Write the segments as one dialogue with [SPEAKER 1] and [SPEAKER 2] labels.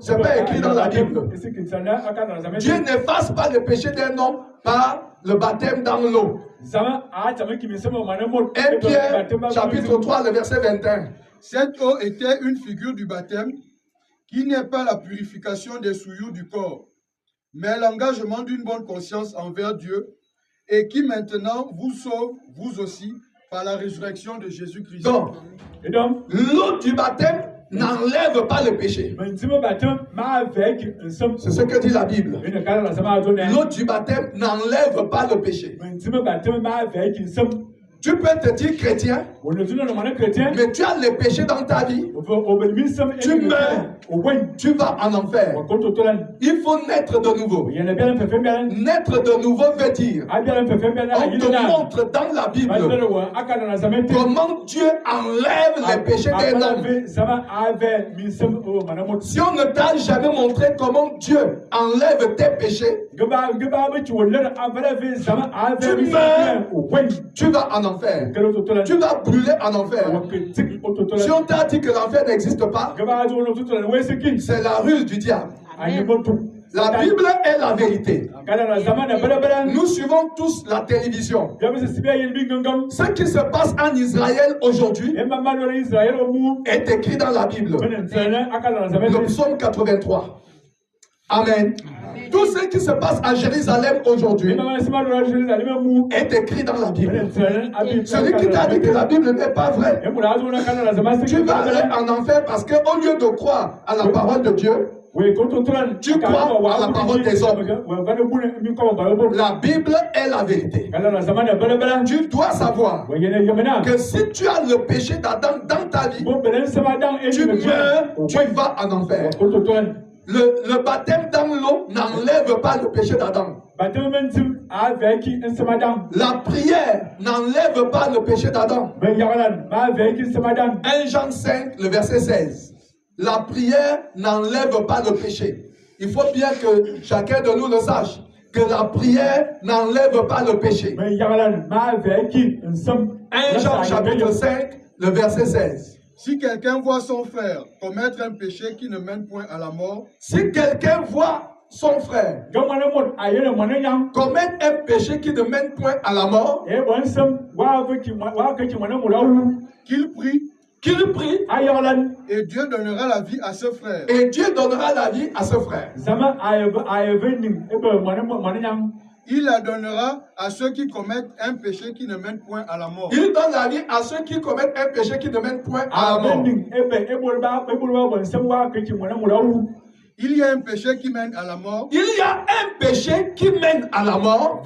[SPEAKER 1] C'est pas écrit dans la Bible. Dieu n'efface pas le péché d'un homme par le baptême dans l'eau. 1 Pierre, chapitre 3, le verset 21.
[SPEAKER 2] Cette eau était une figure du baptême qui n'est pas la purification des souillures du corps, mais l'engagement d'une bonne conscience envers Dieu et qui maintenant vous sauve, vous aussi, par la résurrection de Jésus-Christ.
[SPEAKER 1] Donc, l'eau du baptême n'enlève pas le péché. C'est ce que dit la Bible. L'eau du baptême n'enlève pas le péché. Tu peux te dire chrétien, mais tu as le péché dans ta vie. Tu meurs, tu vas en enfer. Il faut naître de nouveau. Naître de nouveau veut dire, on te montre dans la Bible comment Dieu enlève les péchés d'un homme. Si on ne t'a jamais montré comment Dieu enlève tes péchés, tu meurs, tu vas en enfer. Tu vas brûler en enfer. Si on t'a dit que l'enfer n'existe pas, c'est la ruse du diable. La Bible est la vérité. Nous suivons tous la télévision. Ce qui se passe en Israël aujourd'hui est écrit dans la Bible. Le psaume 83. Amen. Tout ce qui se passe à Jérusalem aujourd'hui est écrit dans la Bible. Celui qui t'a dit que la Bible n'est pas vraie, tu vas aller en enfer parce qu'au lieu de croire à la parole de Dieu, tu crois à la parole des hommes. La Bible est la vérité. Tu dois savoir que si tu as le péché d'Adam dans ta vie, tu meurs, tu vas en enfer. Le baptême dans l'eau n'enlève pas le péché d'Adam. La prière n'enlève pas le péché d'Adam. 1 Jean 5, le verset 16. La prière n'enlève pas le péché. Il faut bien que chacun de nous le sache, que la prière n'enlève pas le péché. 1 Jean chapitre 5, le verset 16.
[SPEAKER 2] Si quelqu'un voit son frère commettre un péché qui ne mène point à la mort,
[SPEAKER 1] si quelqu'un voit son frère commettre un péché qui ne mène point à la mort, qu'il prie,
[SPEAKER 2] et Dieu donnera la vie à ce frère.
[SPEAKER 1] Et Dieu donnera la vie à ce frère.
[SPEAKER 2] Il la donnera à ceux qui commettent un péché qui ne mène point à la mort.
[SPEAKER 1] Il donne la vie à ceux qui commettent un péché qui ne mène point à la mort.
[SPEAKER 2] Il y a un péché qui mène à la mort.
[SPEAKER 1] Il y a un péché qui mène à la mort.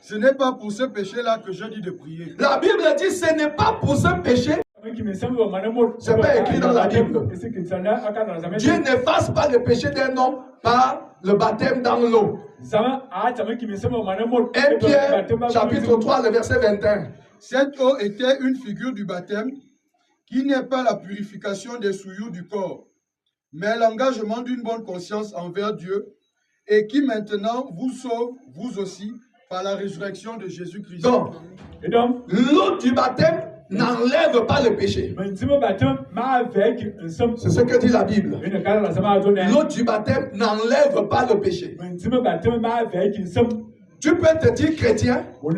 [SPEAKER 2] Ce n'est pas pour ce péché-là que je dis de prier.
[SPEAKER 1] La Bible dit ce n'est pas pour ce péché. C'est pas écrit dans la Bible. Dieu n'efface pas le péché d'un homme par le baptême dans l'eau. 1 Pierre, chapitre 3, le verset 21.
[SPEAKER 2] Cette eau était une figure du baptême qui n'est pas la purification des souillures du corps, mais l'engagement d'une bonne conscience envers Dieu et qui maintenant vous sauve, vous aussi, par la résurrection de Jésus-Christ.
[SPEAKER 1] Donc, l'eau du baptême n'enlève pas le péché. C'est ce que dit la Bible. L'eau du baptême n'enlève pas le péché. Tu peux te dire chrétien, mais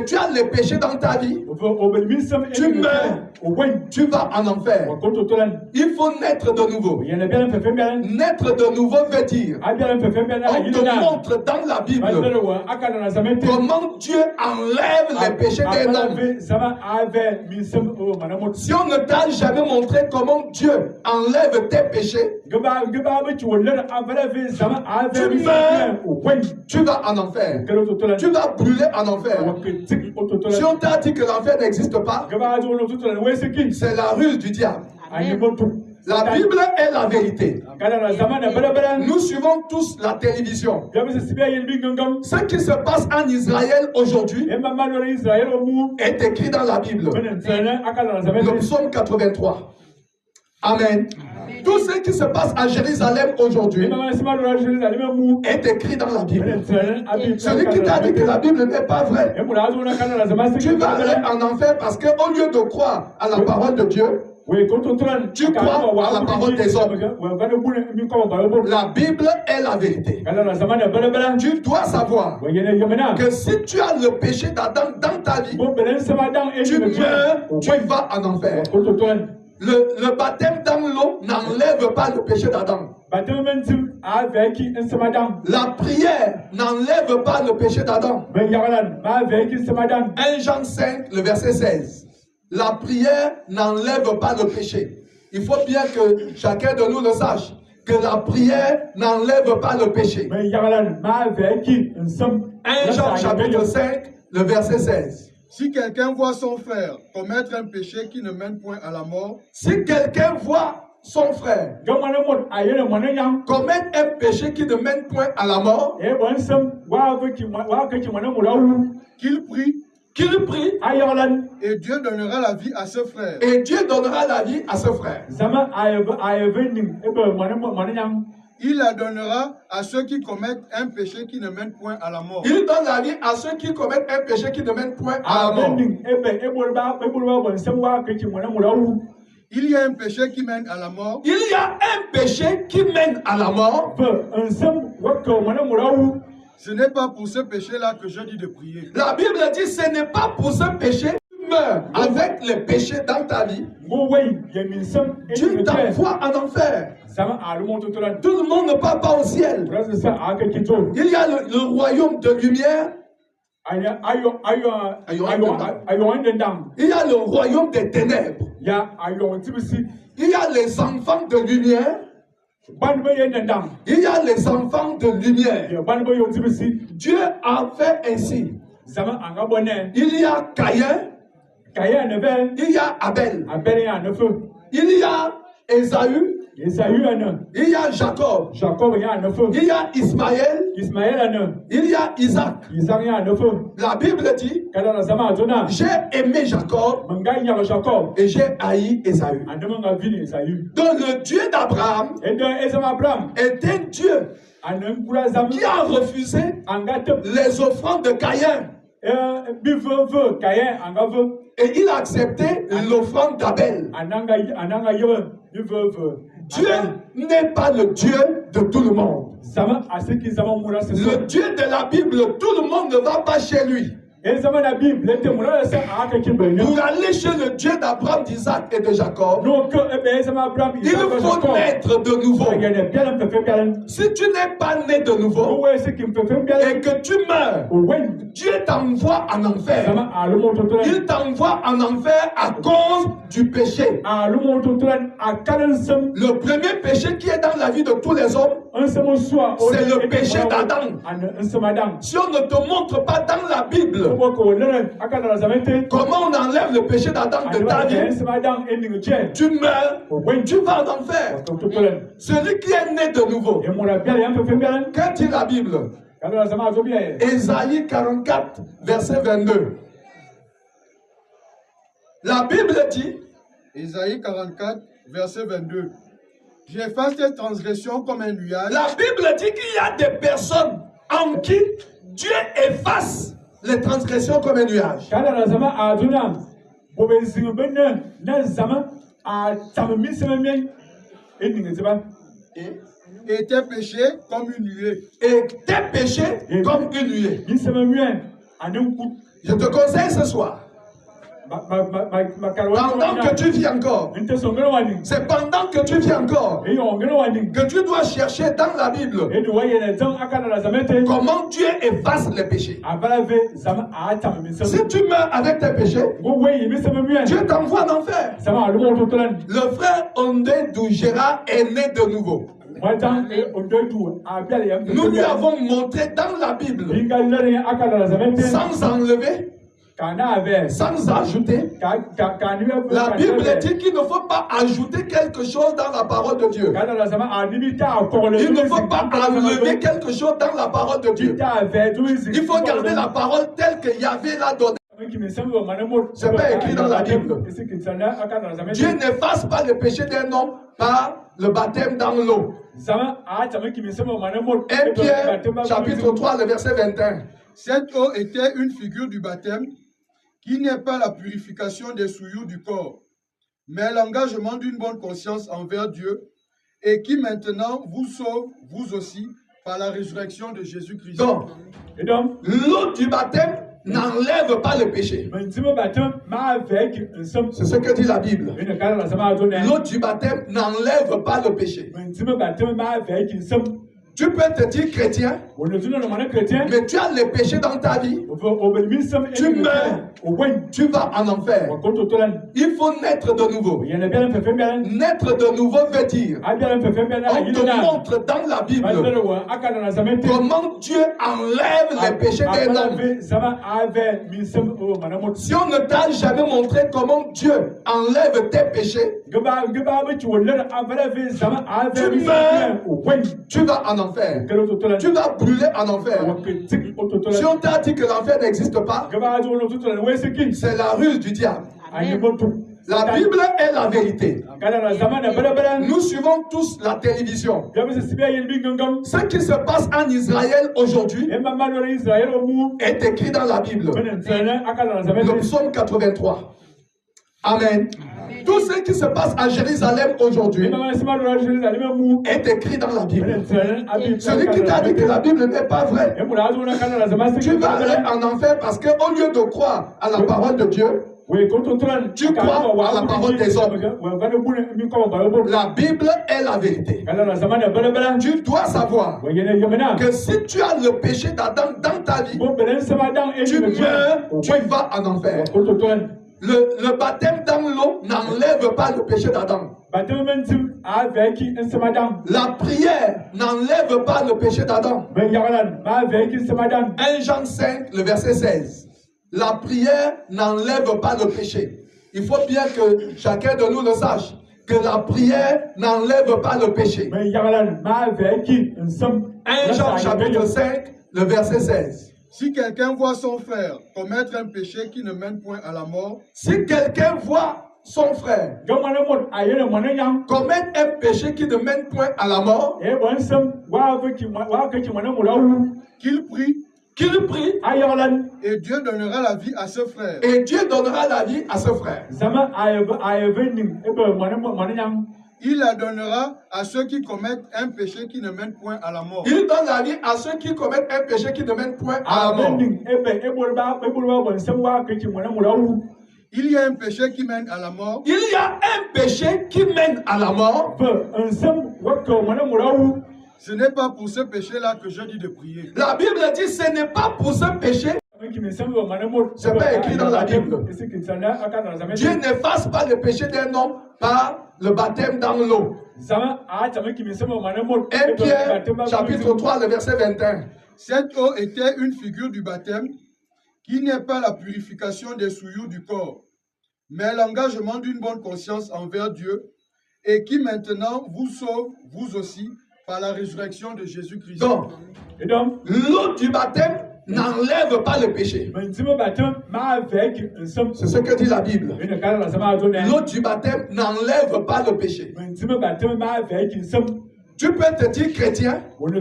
[SPEAKER 1] tu as le péché dans ta vie. Tu meurs, tu vas en enfer. Il faut naître de nouveau. Naître de nouveau veut dire, on te montre dans la Bible comment Dieu enlève les péchés d'un homme. Si on ne t'a jamais montré comment Dieu enlève tes péchés, tu meurs, tu vas en enfer. Tu vas brûler en enfer. Si on t'a dit que l'enfer n'existe pas, c'est la ruse du diable. La Bible est la vérité. Nous suivons tous la télévision. Ce qui se passe en Israël aujourd'hui est écrit dans la Bible. Le psaume 83. Amen. Tout ce qui se passe à Jérusalem aujourd'hui est écrit dans la Bible. Celui qui t'a dit que la Bible n'est pas vraie, tu vas aller en enfer parce qu'au lieu de croire à la parole de Dieu, Tu crois à la parole des hommes. La Bible est la vérité. Tu dois savoir que si tu as le péché d'Adam dans ta vie, tu meurs, tu vas en enfer. Le baptême dans l'eau n'enlève pas le péché d'Adam. La prière n'enlève pas le péché d'Adam. 1 Jean 5, le verset 16. La prière n'enlève pas le péché. Il faut bien que chacun de nous le sache, que la prière n'enlève pas le péché. 1 Jean chapitre 5, le verset 16.
[SPEAKER 2] Si quelqu'un voit son frère commettre un péché qui ne mène point à la mort,
[SPEAKER 1] si quelqu'un voit son frère commettre un péché qui ne mène point à la mort, qu'il prie,
[SPEAKER 2] et Dieu donnera la vie à ce frère.
[SPEAKER 1] Et Dieu donnera la vie à ce frère.
[SPEAKER 2] Il la donnera à ceux qui commettent un péché qui ne mène point à la mort.
[SPEAKER 1] Il donne la vie à ceux qui commettent un péché qui ne mène point à la mort.
[SPEAKER 2] Il y a un péché qui mène à la mort.
[SPEAKER 1] Il y a un péché qui mène à la mort.
[SPEAKER 2] Ce n'est pas pour ce péché-là que je dis de prier.
[SPEAKER 1] La Bible dit ce n'est pas pour ce péché que tu meurs avec les péchés dans ta vie. Tu t'envoies en enfer. Tout le monde ne part pas au ciel. Il y a le royaume de lumière. Il y a le royaume des ténèbres. Il y a les enfants de lumière. Il y a les enfants de lumière. Dieu a fait ainsi. Il y a Caïn. Il y a Abel. Il y a Ésaü. Il y a Jacob. Il y a Ismaël. Il y a Isaac. La Bible dit, j'ai aimé Jacob et j'ai haï Ésaü. Donc le Dieu d'Abraham est un Dieu qui a refusé les offrandes de Caïn. Et il a accepté l'offrande d'Abel. Dieu n'est pas le Dieu de tout le monde. Le Dieu de la Bible, tout le monde ne va pas chez lui. Pour aller chez le Dieu d'Abraham, d'Isaac et de Jacob, il faut naître de nouveau. Si tu n'es pas né de nouveau et que tu meurs, Dieu t'envoie en enfer. Il t'envoie en enfer à cause du péché. Le premier péché qui est dans la vie de tous les hommes, c'est le péché d'Adam. Si on ne te montre pas dans la Bible comment on enlève le péché d'Adam de ta vie, tu meurs, tu vas en enfer. Celui qui est né de nouveau, que dit la Bible? Ésaïe 44, verset 22. La Bible dit,
[SPEAKER 2] Ésaïe 44, verset 22. J'efface tes transgressions comme un nuage.
[SPEAKER 1] La Bible dit qu'il y a des personnes en qui Dieu efface les transgressions comme un nuage.
[SPEAKER 2] Et tes péchés comme une nuée.
[SPEAKER 1] Et tes péchés comme une nuée. Je te conseille ce soir, pendant que tu vis encore, c'est pendant que tu vis encore que tu dois chercher dans la Bible comment Dieu efface les péchés. Si tu meurs avec tes péchés, Dieu t'envoie en enfer. Le frère Ondé Dougera est né de nouveau. Nous lui avons montré dans la Bible, sans enlever, sans ajouter. La Bible dit qu'il ne faut pas ajouter quelque chose dans la parole de Dieu. Il ne faut pas enlever quelque chose dans la parole de Dieu. Il faut garder la parole telle que Yahvé l'a donnée. C'est pas écrit dans la Bible. Dieu n'efface pas le péché d'un homme par le baptême dans l'eau. 1 Pierre, chapitre 3, le verset 21.
[SPEAKER 2] Cette eau était une figure du baptême qui n'est pas la purification des souillures du corps, mais l'engagement d'une bonne conscience envers Dieu et qui maintenant vous sauve, vous aussi, par la résurrection de Jésus-Christ.
[SPEAKER 1] Donc, l'eau du baptême n'enlève pas le péché. C'est ce que dit la Bible. L'eau du baptême n'enlève pas le péché. Tu peux te dire chrétien, mais tu as le péché dans ta vie. Tu meurs, tu vas en enfer. Il faut naître de nouveau. Naître de nouveau veut dire, on te montre dans la Bible comment Dieu enlève les péchés des hommes. Si on ne t'a jamais montré comment Dieu enlève tes péchés, tu meurs, tu vas en enfer. Tu vas brûler en enfer. Si on t'a dit que l'enfer n'existe pas, c'est la ruse du diable. La Bible est la vérité. Nous suivons tous la télévision. Ce qui se passe en Israël aujourd'hui est écrit dans la Bible. Le psaume 83. Amen. Tout ce qui se passe à Jérusalem aujourd'hui est écrit dans la Bible. Celui qui t'a dit que la Bible n'est pas vraie, tu vas aller en enfer parce qu'au lieu de croire à la parole de Dieu, tu crois à la parole des hommes. La Bible est la vérité. Tu dois savoir que si tu as le péché d'Adam dans ta vie, tu meurs, tu vas en enfer. Le baptême dans l'eau n'enlève pas le péché d'Adam. La prière n'enlève pas le péché d'Adam. 1 Jean 5, le verset 16. La prière n'enlève pas le péché. Il faut bien que chacun de nous le sache, que la prière n'enlève pas le péché. 1 Jean chapitre 5, le verset 16.
[SPEAKER 2] Si quelqu'un voit son frère commettre un péché qui ne mène point à la mort,
[SPEAKER 1] si quelqu'un voit son frère commettre un péché qui ne mène point à la mort,
[SPEAKER 2] qu'il prie,
[SPEAKER 1] et
[SPEAKER 2] Dieu donnera la vie à ce frère.
[SPEAKER 1] Et Dieu donnera la vie à ce frère.
[SPEAKER 2] Il la donnera à ceux qui commettent un péché qui ne mène point à la mort.
[SPEAKER 1] Il donne la vie à ceux qui commettent un péché qui ne mène point à la mort.
[SPEAKER 2] Il y a un péché qui mène à la mort.
[SPEAKER 1] Il y a un péché qui mène à la mort.
[SPEAKER 2] Ce n'est pas pour ce péché-là que je dis de prier.
[SPEAKER 1] La Bible dit ce n'est pas pour ce péché. C'est pas écrit dans la Bible. Dieu n'efface pas le péché d'un homme par le baptême dans l'eau. 1 Pierre, chapitre 3, le verset 21.
[SPEAKER 2] Cette eau était une figure du baptême qui n'est pas la purification des souillures du corps, mais l'engagement d'une bonne conscience envers Dieu et qui maintenant vous sauve, vous aussi, par la résurrection de Jésus-Christ.
[SPEAKER 1] Donc, l'eau du baptême n'enlève pas le péché. C'est ce que dit la Bible. L'eau du baptême n'enlève pas le péché. Tu peux te dire chrétien, mais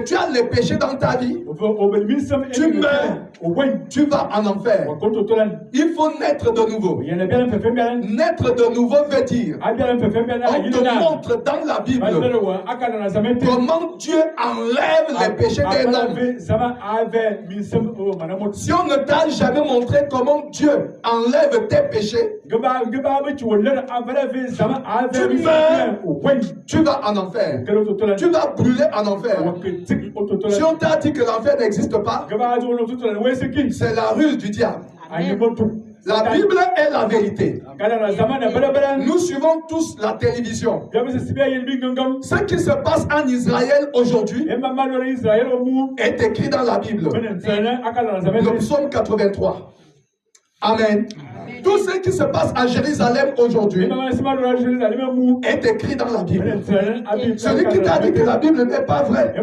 [SPEAKER 1] tu as le péché dans ta vie. Tu meurs, tu vas en enfer. Il faut naître de nouveau. Naître de nouveau veut dire, on te montre dans la Bible comment Dieu enlève les péchés des hommes. Si on ne t'a jamais montré comment Dieu enlève tes péchés, tu meurs, tu vas en enfer. Tu vas brûler en enfer. Si on t'a dit que l'enfer n'existe pas, c'est la ruse du diable. La Bible est la vérité. Nous suivons tous la télévision. Ce qui se passe en Israël aujourd'hui est écrit dans la Bible. Le psaume 83. Amen. Tout ce qui se passe à Jérusalem aujourd'hui est écrit dans la Bible. Celui qui t'a dit que la Bible n'est pas vraie,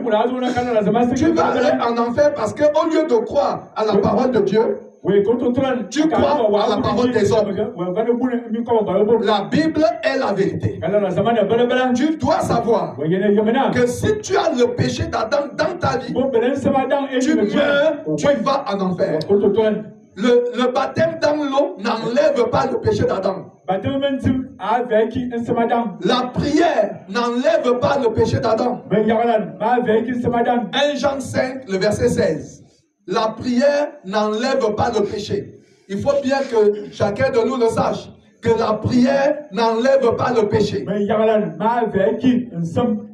[SPEAKER 1] tu vas aller en enfer parce qu'au lieu de croire à la parole de Dieu, tu crois à la parole des hommes. La Bible est la vérité. Tu dois savoir que si tu as le péché d'Adam dans ta vie, tu meurs, tu vas en enfer. Le baptême dans l'eau n'enlève pas le péché d'Adam. La prière n'enlève pas le péché d'Adam. 1 Jean 5, le verset 16. La prière n'enlève pas le péché. Il faut bien que chacun de nous le sache, que la prière n'enlève pas le péché.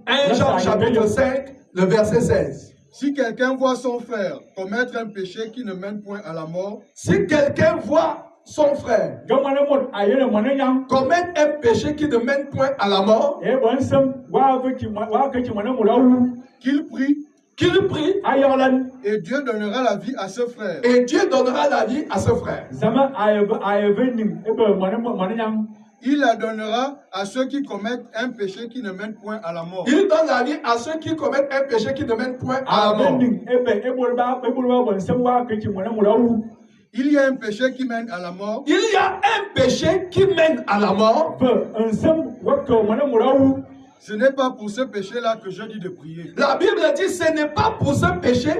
[SPEAKER 1] 1 Jean chapitre 5, le verset 16.
[SPEAKER 2] Si quelqu'un voit son frère commettre un péché qui ne mène point à la mort,
[SPEAKER 1] si quelqu'un voit son frère commettre un péché qui ne mène point à la mort,
[SPEAKER 2] qu'il prie, et Dieu donnera la vie à ce frère.
[SPEAKER 1] Et Dieu donnera la vie à ce frère.
[SPEAKER 2] Il la donnera à ceux qui commettent un péché qui ne mène point à la mort.
[SPEAKER 1] Il donne la vie à ceux qui commettent un péché qui ne mène point à la mort.
[SPEAKER 2] Il y a un péché qui mène à la mort.
[SPEAKER 1] Il y a un péché qui mène à la mort.
[SPEAKER 2] Ce n'est pas pour ce péché-là que je dis de prier.
[SPEAKER 1] La Bible dit ce n'est pas pour ce péché